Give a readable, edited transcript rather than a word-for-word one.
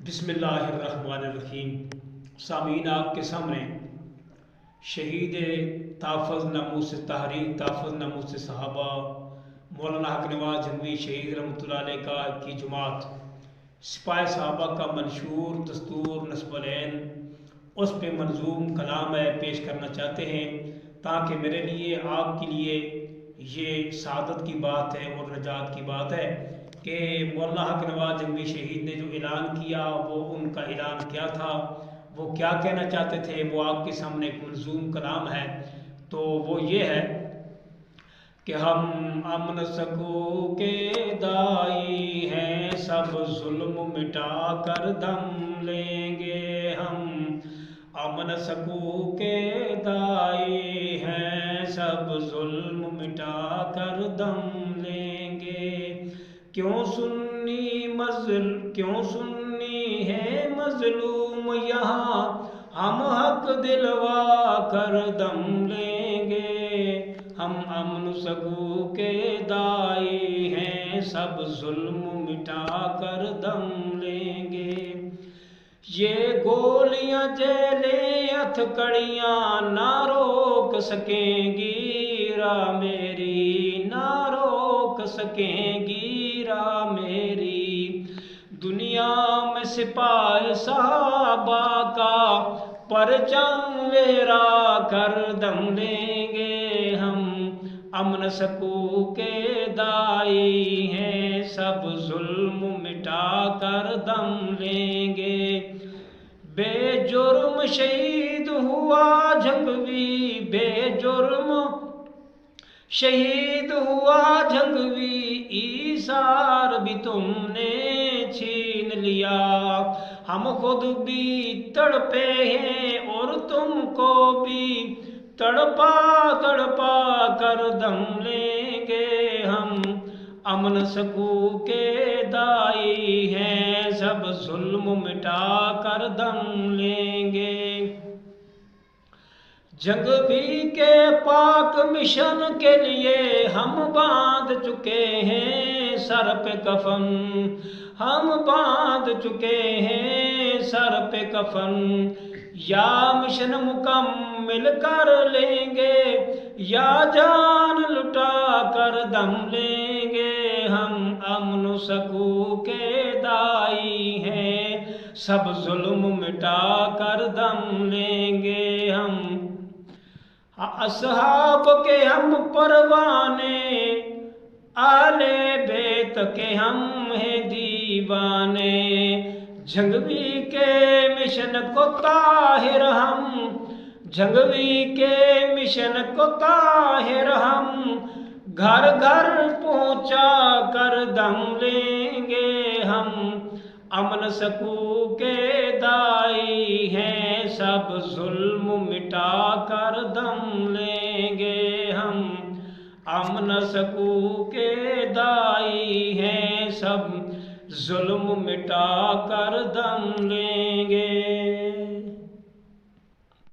بسم اللہ الرحمن الرحیم۔ سامعین، آپ کے سامنے شہید تحفظ ناموس تحریک تحفظ ناموس صحابہ مولانا حق نواز جھنگوی شہید رحمۃ اللہ علیہ کا کی جماعت سپاہ صحابہ کا منشور دستور نصب العین اس پہ منظوم کلام ہے پیش کرنا چاہتے ہیں، تاکہ میرے لیے آپ کے لیے یہ سعادت کی بات ہے اور نجات کی بات ہے کہ مولانا حق نواز جھنگوی شہید نے جو اعلان کیا وہ ان کا اعلان کیا تھا، وہ کیا کہنا چاہتے تھے، وہ آپ کے سامنے ایک منظوم کلام ہے۔ تو وہ یہ ہے کہ ہم امن سکو کے دائی ہیں، سب ظلم مٹا کر دم لیں گے۔ ہم امن سکو کے دائی ہیں، سب ظلم مٹا کر دم لیں گے۔ کیوں سنی ہے مظلوم یہاں، ہم حق دلوا کر دم لیں گے۔ ہم امن سکو کے دائی ہیں، سب ظلم مٹا کر دم لیں گے۔ یہ گولیاں جیلیں ہتھکڑیاں نہ روک سکیں گی راہ میری، نہ روک سکیں گی راہ میری۔ دنیا میں سپاہ صحابہ کا پرچم لہرا کر دم لیں گے۔ ہم امن سکو کے دائی ہیں، سب ظلم مٹا کر دم لیں گے۔ بے جرم شہید ہوا جھنگوی، بے جرم شہید ہوا جھنگوی، ایثار بھی تم نے چھین لیا۔ ہم خود بھی تڑپے ہیں اور تم کو بھی تڑپا تڑپا کر دم لیں گے۔ ہم امن سکو کے دائی ہیں، سب ظلم مٹا کر دم لیں گے۔ جھنگوی کے پاک مشن کے لیے ہم باندھ چکے ہیں سر پہ کفن، ہم باندھ چکے ہیں سر پہ کفن۔ یا مشن مکمل کر لیں گے یا جان لٹا کر دم لیں گے۔ ہم امن سکو کے دائی ہیں، سب ظلم مٹا کر دم لیں گے۔ ہم اصحاب کے ہم پروانے، آل بیت کے ہم ہیں دیوانے۔ جھنگوی کے مشن کو طاہر ہم، جھنگوی کے مشن کو طاہر ہم گھر گھر پہنچا کر دم لیں گے۔ ہم امن سکو کے دائی ہیں، سب ظلم مٹا کر دم لیں گے۔ ہم امن سکو کے دائی ہیں، سب ظلم مٹا کر دم لیں گے۔